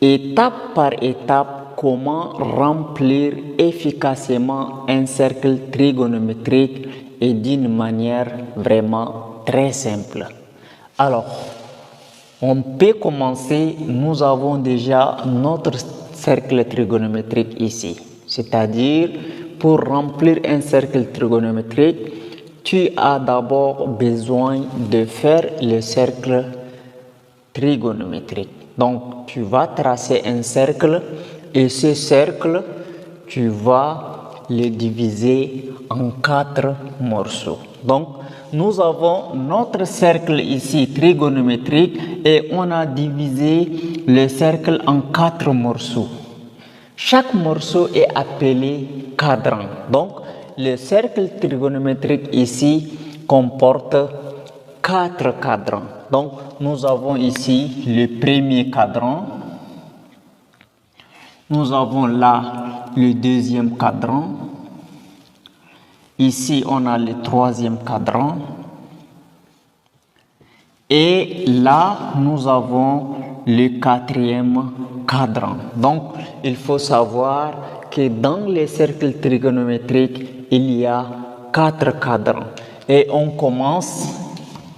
étape par étape comment remplir efficacement un cercle trigonométrique et d'une manière vraiment très simple. Alors, on peut commencer, nous avons déjà notre cercle trigonométrique ici. C'est-à-dire, pour remplir un cercle trigonométrique, tu as d'abord besoin de faire le cercle trigonométrique. Donc, tu vas tracer un cercle et ce cercle, tu vas le diviser en 4 morceaux. Donc, nous avons notre cercle ici trigonométrique et on a divisé le cercle en 4 morceaux. Chaque morceau est appelé cadran. Donc, le cercle trigonométrique ici comporte 4 cadrans. Donc, nous avons ici le premier cadran. Nous avons là le deuxième cadran. Ici, on a le troisième cadran. Et là, nous avons le quatrième cadran. Donc, il faut savoir que dans les cercles trigonométriques, il y a 4 cadrans. Et on commence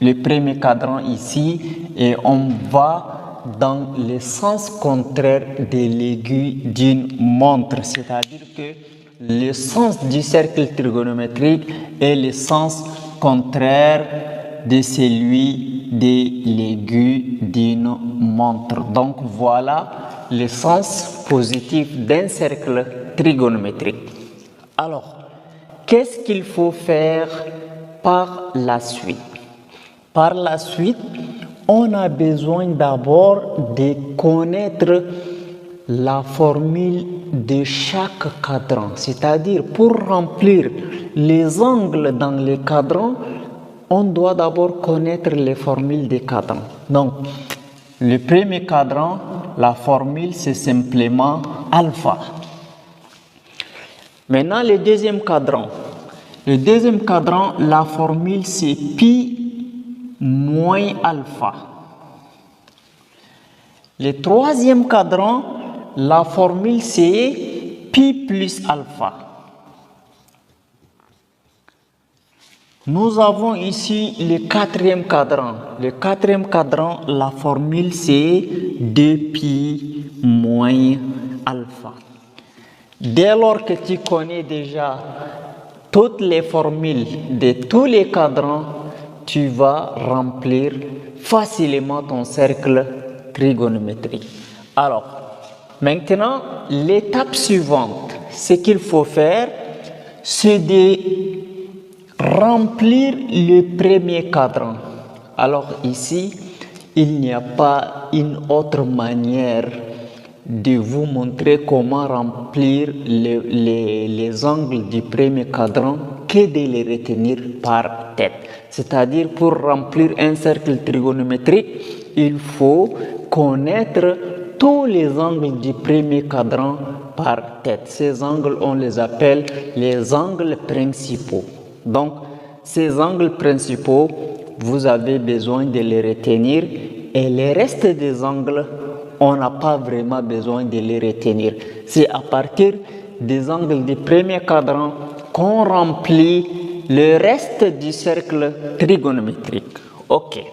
le premier cadran ici et on va dans le sens contraire de l'aiguille d'une montre. C'est-à-dire que le sens du cercle trigonométrique est le sens contraire de celui de l'aiguille d'une montre. Donc voilà le sens positif d'un cercle trigonométrique. Alors, qu'est-ce qu'il faut faire par la suite? Par la suite, on a besoin d'abord de connaître la formule de chaque cadran. C'est-à-dire, pour remplir les angles dans les cadrans, on doit d'abord connaître les formules des cadrans. Donc, le premier cadran, la formule, c'est simplement alpha. Maintenant, le deuxième cadran. Le deuxième cadran, la formule, c'est pi moins alpha. Le troisième cadran, la formule, c'est pi plus alpha. Nous avons ici le quatrième cadran. Le quatrième cadran, la formule, c'est 2pi moins alpha. Dès lors que tu connais déjà toutes les formules de tous les cadrans, tu vas remplir facilement ton cercle trigonométrique. Alors, maintenant, l'étape suivante, ce qu'il faut faire, c'est de remplir le premier cadran. Alors ici, il n'y a pas une autre manière de vous montrer comment remplir les angles du premier cadran que de les retenir par tête. C'est-à-dire, pour remplir un cercle trigonométrique, il faut connaître tous les angles du premier cadran par tête. Ces angles, on les appelle les angles principaux. Donc, ces angles principaux, vous avez besoin de les retenir et le reste des angles, on n'a pas vraiment besoin de les retenir. C'est à partir des angles du premier cadran qu'on remplit le reste du cercle trigonométrique. Ok.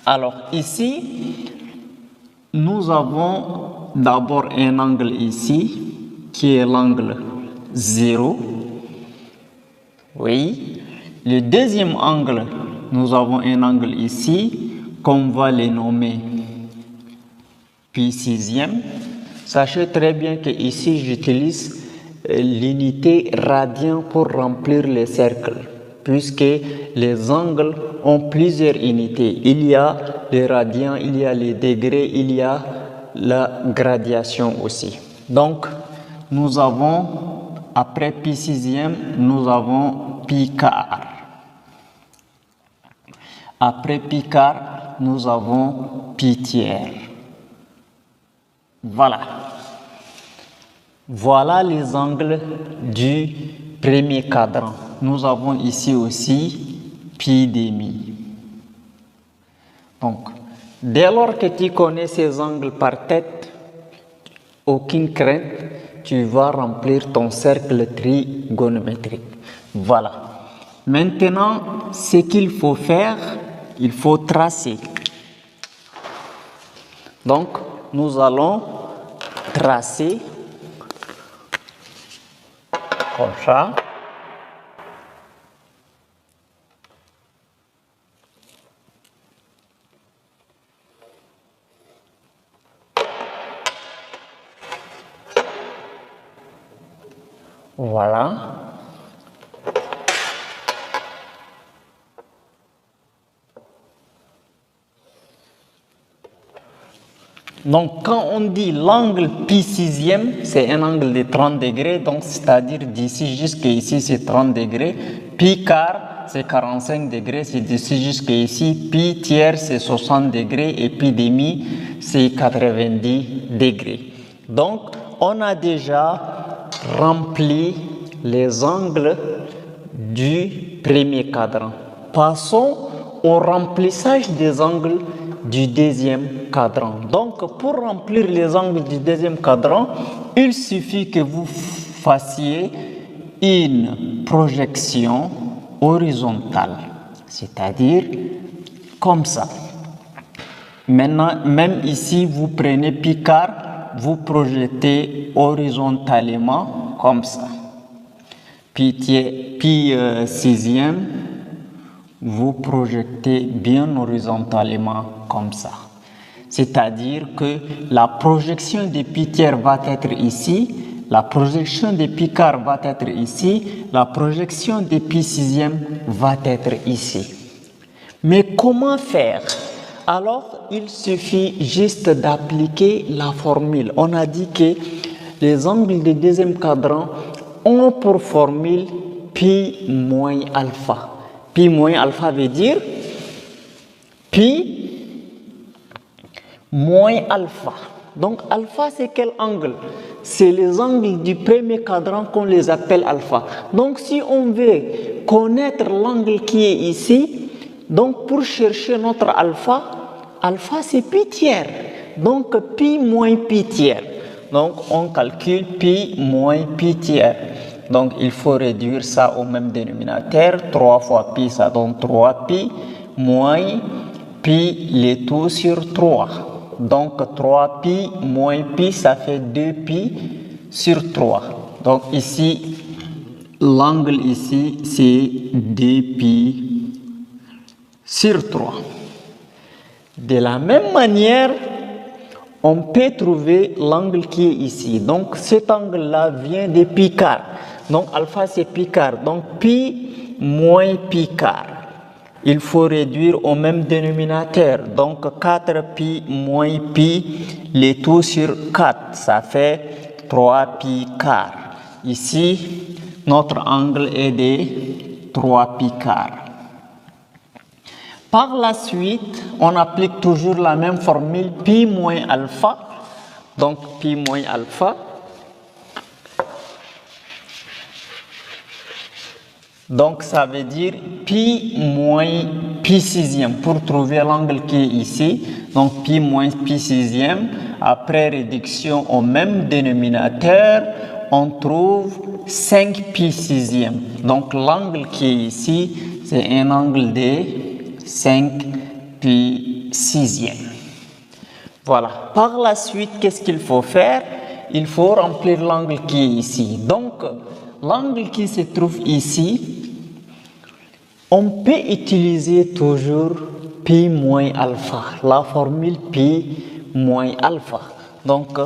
Alors ici, nous avons d'abord un angle ici, qui est l'angle 0. Oui. Le deuxième angle, nous avons un angle ici, qu'on va le nommer pi sixième. Sachez très bien que ici, j'utilise l'unité radian pour remplir les cercles, puisque les angles ont plusieurs unités. Il y a les radians, il y a les degrés, il y a la gradation aussi. Donc, nous avons, après pi sixième, nous avons pi quart. Après pi quart, nous avons pi tiers. Voilà. Voilà les angles du premier cadran. Nous avons ici aussi pi demi. Donc, dès lors que tu connais ces angles par tête, aucune crainte, tu vas remplir ton cercle trigonométrique. Voilà. Maintenant, ce qu'il faut faire, il faut tracer. Donc, nous allons tracer comme ça. Voilà. Donc, quand on dit l'angle pi sixième, c'est un angle de 30 degrés. Donc, c'est-à-dire d'ici jusqu'ici, c'est 30 degrés. Pi quart, c'est 45 degrés. C'est d'ici jusqu'ici. Pi tiers, c'est 60 degrés. Et pi demi, c'est 90 degrés. Donc, on a déjà rempli les angles du premier cadran. Passons au remplissage des angles du deuxième cadran. Donc, pour remplir les angles du deuxième cadran, il suffit que vous fassiez une projection horizontale, c'est-à-dire comme ça. Maintenant, même ici, vous prenez pi quart, vous projetez horizontalement comme ça. Pi sixième, vous projetez bien horizontalement comme ça. C'est-à-dire que la projection de pi tiers va être ici, la projection de pi quart va être ici, la projection de pi sixième va être ici. Mais comment faire? Alors, il suffit juste d'appliquer la formule. On a dit que les angles du deuxième cadran ont pour formule pi moins alpha. Pi moins alpha veut dire pi moins alpha. Donc alpha, c'est quel angle? C'est les angles du premier cadran qu'on les appelle alpha. Donc si on veut connaître l'angle qui est ici, donc pour chercher notre alpha, alpha c'est pi tiers. Donc pi moins pi tiers. Donc on calcule pi moins pi tiers. Donc il faut réduire ça au même dénominateur. 3 fois pi, ça donne 3 pi moins pi le tout sur 3. Donc 3 pi moins pi, ça fait 2 pi sur 3. Donc ici, l'angle ici, c'est 2 pi sur 3. De la même manière, on peut trouver l'angle qui est ici. Donc cet angle-là vient de pi quart. Donc alpha c'est pi quart. Donc pi moins pi quart. Il faut réduire au même dénominateur. Donc 4 pi moins pi, le tout sur 4. Ça fait 3 pi quart. Ici, notre angle est de 3 pi quart. Par la suite, on applique toujours la même formule pi moins alpha. Donc pi moins alpha. Donc ça veut dire pi moins pi sixième pour trouver l'angle qui est ici. Donc pi moins pi sixième. Après réduction au même dénominateur, on trouve 5 pi sixième. Donc l'angle qui est ici, c'est un angle de 5 pi sixième. Voilà. Par la suite, qu'est-ce qu'il faut faire? Il faut remplir l'angle qui est ici. Donc, l'angle qui se trouve ici, on peut utiliser toujours pi moins alpha, la formule pi moins alpha. Donc,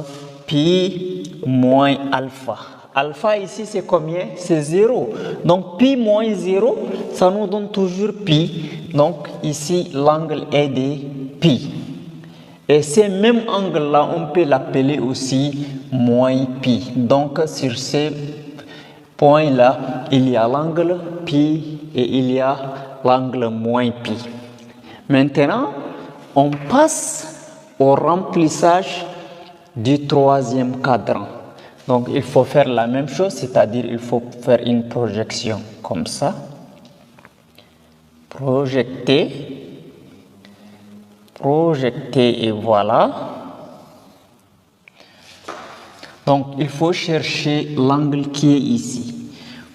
pi moins alpha. Alpha ici, c'est combien? C'est 0. Donc, pi moins 0, ça nous donne toujours pi. Donc, ici, l'angle est de pi. Et ce même angle-là, on peut l'appeler aussi moins pi. Donc, sur ce point-là, il y a l'angle pi et il y a l'angle moins pi. Maintenant, on passe au remplissage du troisième cadran. Donc, il faut faire la même chose, c'est-à-dire il faut faire une projection comme ça. Projeter, et voilà. Donc, il faut chercher l'angle qui est ici.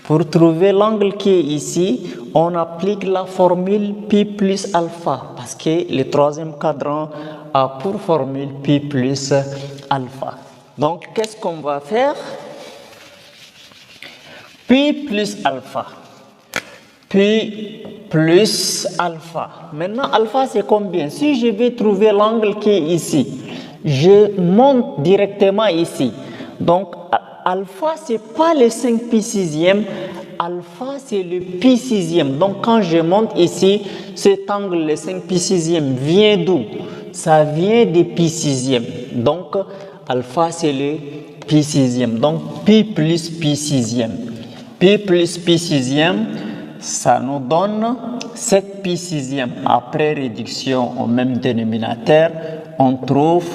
Pour trouver l'angle qui est ici, on applique la formule pi plus alpha parce que le troisième cadran a pour formule pi plus alpha. Donc, qu'est-ce qu'on va faire? Pi plus alpha. Pi plus alpha. Maintenant, alpha, c'est combien? Si je vais trouver l'angle qui est ici, je monte directement ici. Donc, alpha, ce n'est pas le 5 pi sixième. Alpha, c'est le pi sixième. Donc, quand je monte ici, cet angle, le 5 pi sixième, vient d'où? Ça vient des pi sixième. Donc, alpha, c'est le pi sixième. Donc, pi plus pi sixième. Pi plus pi sixième, ça nous donne 7 pi sixième. Après réduction au même dénominateur, on trouve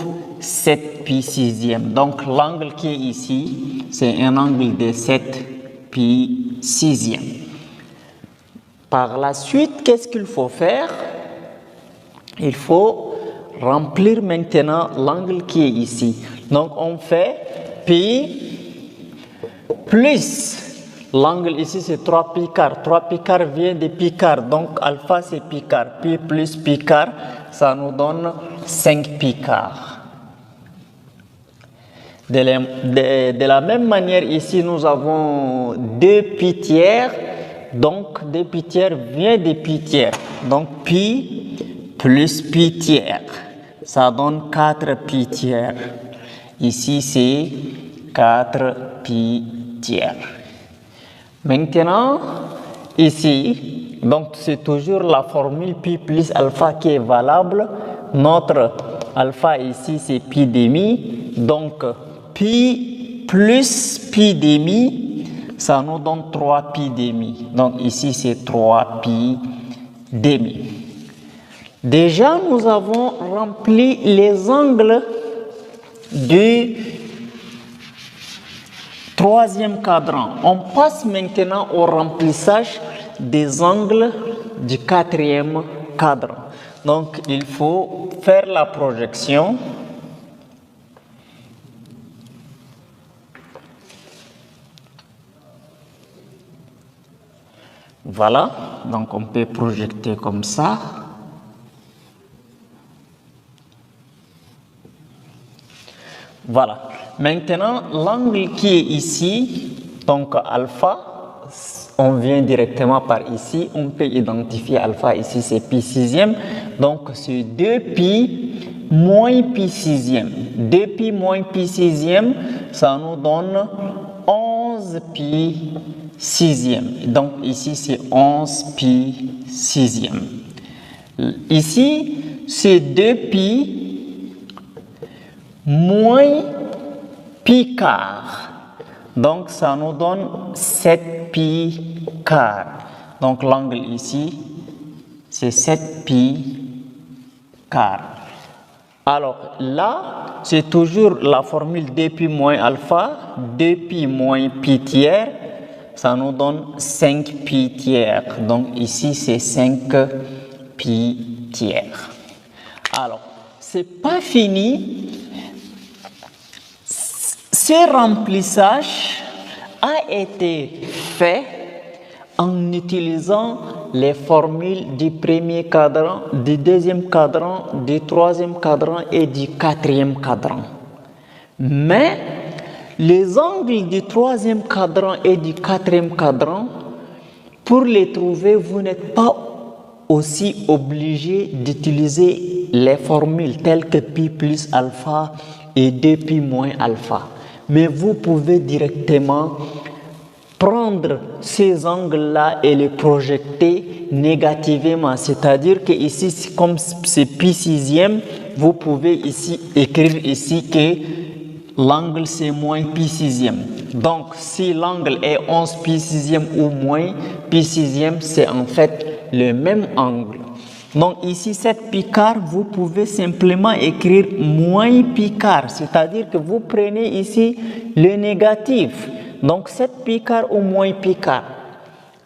7 pi sixième. Donc, l'angle qui est ici, c'est un angle de 7 pi sixième. Par la suite, qu'est-ce qu'il faut faire? Il faut remplir maintenant l'angle qui est ici. Donc, on fait pi plus l'angle ici, c'est 3 pi quart. 3 pi quart vient de pi quart. Donc, alpha, c'est pi quart. Pi plus pi quart, ça nous donne 5 pi quart. De la même manière, ici, nous avons 2 pi tiers. Donc, 2 pi tiers vient de pi tiers. Donc, pi plus pi tiers, ça donne 4 pi tiers. Ici, c'est 4 pi tiers. Maintenant, ici, donc c'est toujours la formule pi plus alpha qui est valable. Notre alpha ici, c'est pi demi. Donc, pi plus pi demi, ça nous donne 3 pi demi. Donc, ici, c'est 3 pi demi. Déjà, nous avons rempli les angles du troisième cadran. On passe maintenant au remplissage des angles du quatrième cadran. Donc, il faut faire la projection. Voilà, donc on peut projeter comme ça. Voilà. Maintenant, l'angle qui est ici, donc alpha, on vient directement par ici. On peut identifier alpha ici, c'est pi sixième. Donc, c'est 2 pi moins pi sixième. 2 pi moins pi sixième, ça nous donne 11 pi sixième. Donc, ici, c'est 11 pi sixième. Ici, c'est 2 pi moins pi quart. Donc, ça nous donne 7 pi quart. Donc, l'angle ici, c'est 7 pi quart. Alors, là, c'est toujours la formule 2 pi moins alpha, 2 pi moins pi tiers, ça nous donne 5 pi tiers. Donc, ici, c'est 5 pi tiers. Alors, c'est pas fini. Ce remplissage a été fait en utilisant les formules du premier cadran, du deuxième cadran, du troisième cadran et du quatrième cadran. Mais les angles du troisième cadran et du quatrième cadran, pour les trouver, vous n'êtes pas aussi obligé d'utiliser les formules telles que pi plus alpha et 2 pi moins alpha. Mais vous pouvez directement prendre ces angles-là et les projeter négativement. C'est-à-dire que ici, comme c'est pi sixième, vous pouvez ici écrire ici que l'angle c'est moins pi sixième. Donc, si l'angle est 11 pi sixième ou moins pi sixième, c'est en fait le même angle. Donc ici, 7 pi quart, vous pouvez simplement écrire moins pi quart, c'est-à-dire que vous prenez ici le négatif. Donc 7 pi quart ou moins pi quart,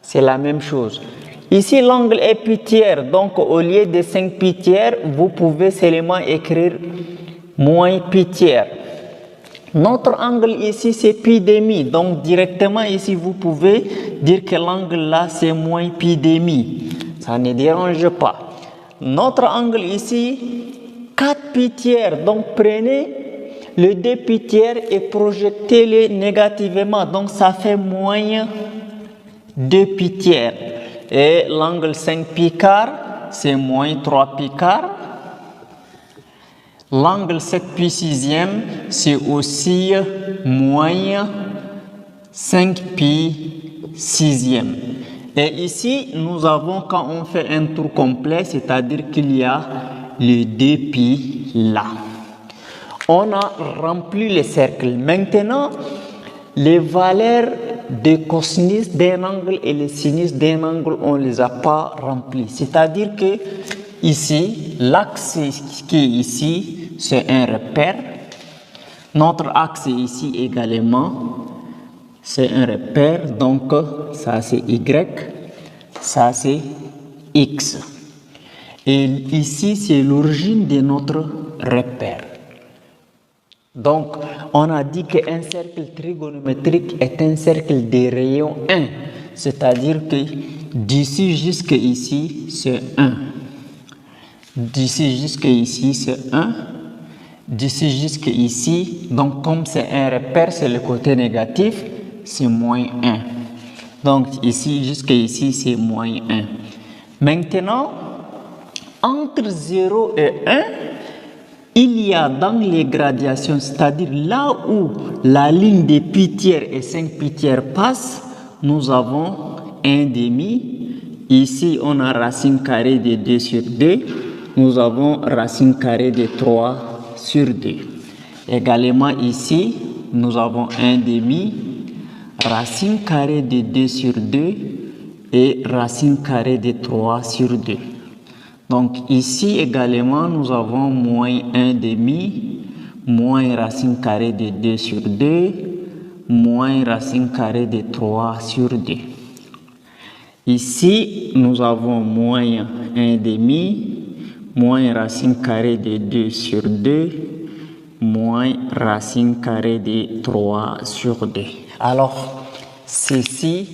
c'est la même chose. Ici, l'angle est pi tiers, donc au lieu de 5 pi tiers, vous pouvez seulement écrire moins pi tiers. Notre angle ici, c'est pi demi. Donc, directement ici, vous pouvez dire que l'angle là, c'est moins pi demi. Ça ne dérange pas. Notre angle ici, 4 pi tiers. Donc, prenez le 2 pi tiers et projetez-le négativement. Donc, ça fait moins 2 pi tiers. Et l'angle 5 pi quart, c'est moins 3 pi quart. L'angle 7 pi sixième, c'est aussi moins 5 pi sixième. Et ici, nous avons, quand on fait un tour complet, c'est-à-dire qu'il y a les 2 pi là. On a rempli le cercle. Maintenant, les valeurs de cosinus d'un angle et les sinus d'un angle, on ne les a pas remplis. C'est-à-dire que ici, l'axe qui est ici, c'est un repère. Notre axe ici également, c'est un repère. Donc, ça c'est Y, ça c'est X. Et ici, c'est l'origine de notre repère. Donc, on a dit qu'un cercle trigonométrique est un cercle de rayon 1. C'est-à-dire que d'ici jusqu'à ici, c'est 1. D'ici jusqu'à ici, c'est 1. D'ici jusqu'à ici, donc comme c'est un repère, c'est le côté négatif, c'est moins 1. Donc ici jusqu'à ici, c'est moins 1. Maintenant, entre 0 et 1, il y a dans les gradations, c'est-à-dire là où la ligne de pi tiers et 5 pi tiers passe, nous avons 1 demi. Ici, on a racine carrée de 2 sur 2. Nous avons racine carrée de 3 sur 2. Également ici, nous avons 1 demi, racine carrée de 2 sur 2 et racine carrée de 3 sur 2. Donc ici également, nous avons moins 1 demi, moins racine carrée de 2 sur 2, moins racine carrée de 3 sur 2. Ici, nous avons moins 1 demi, moins racine carrée de 2 sur 2, moins racine carrée de 3 sur 2. Alors, ceci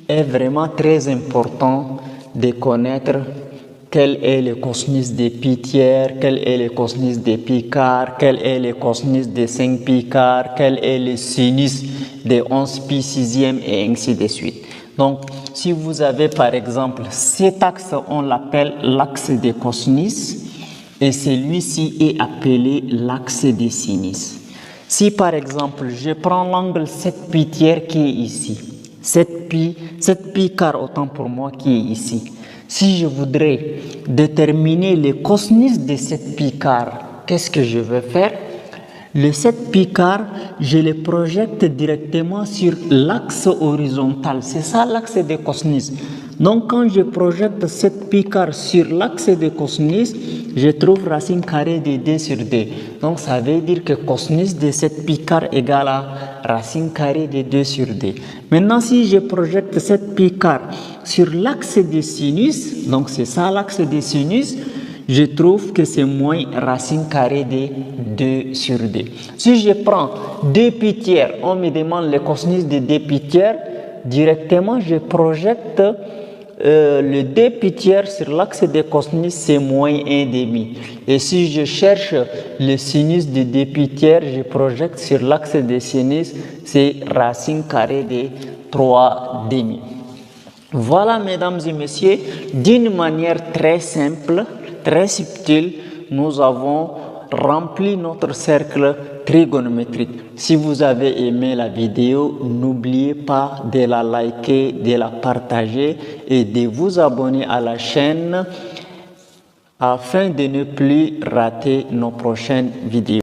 est vraiment très important de connaître quel est le cosinus de pi tiers, quel est le cosinus de pi quart, quel est le cosinus de 5 pi quart, quel est le sinus de 11 pi sixième et ainsi de suite. Donc, si vous avez par exemple cet axe, on l'appelle l'axe des cosinus et celui-ci est appelé l'axe des sinus. Si par exemple, je prends l'angle 7 pi tiers qui est ici, 7 pi quart autant pour moi qui est ici. Si je voudrais déterminer le cosinus de 7 pi quart, qu'est-ce que je vais faire? Le 7 pi quart, je le projette directement sur l'axe horizontal. C'est ça l'axe de cosinus. Donc quand je projette 7 pi quart sur l'axe de cosinus, je trouve racine carrée de 2 sur 2. Donc ça veut dire que cosinus de 7 pi quart égale à racine carrée de 2 sur 2. Maintenant si je projette 7 pi quart sur l'axe de sinus, donc c'est ça l'axe de sinus, je trouve que c'est moins racine carrée de 2 sur 2. Si je prends 2 pi tiers, on me demande le cosinus de 2 pi tiers, directement je projette le 2 pi tiers sur l'axe de cosinus, c'est moins 1 demi. Et si je cherche le sinus de 2 pi tiers, je projette sur l'axe de sinus, c'est racine carrée de 3 demi. Voilà, mesdames et messieurs, d'une manière très simple, très subtile, nous avons rempli notre cercle trigonométrique. Si vous avez aimé la vidéo, n'oubliez pas de la liker, de la partager et de vous abonner à la chaîne afin de ne plus rater nos prochaines vidéos.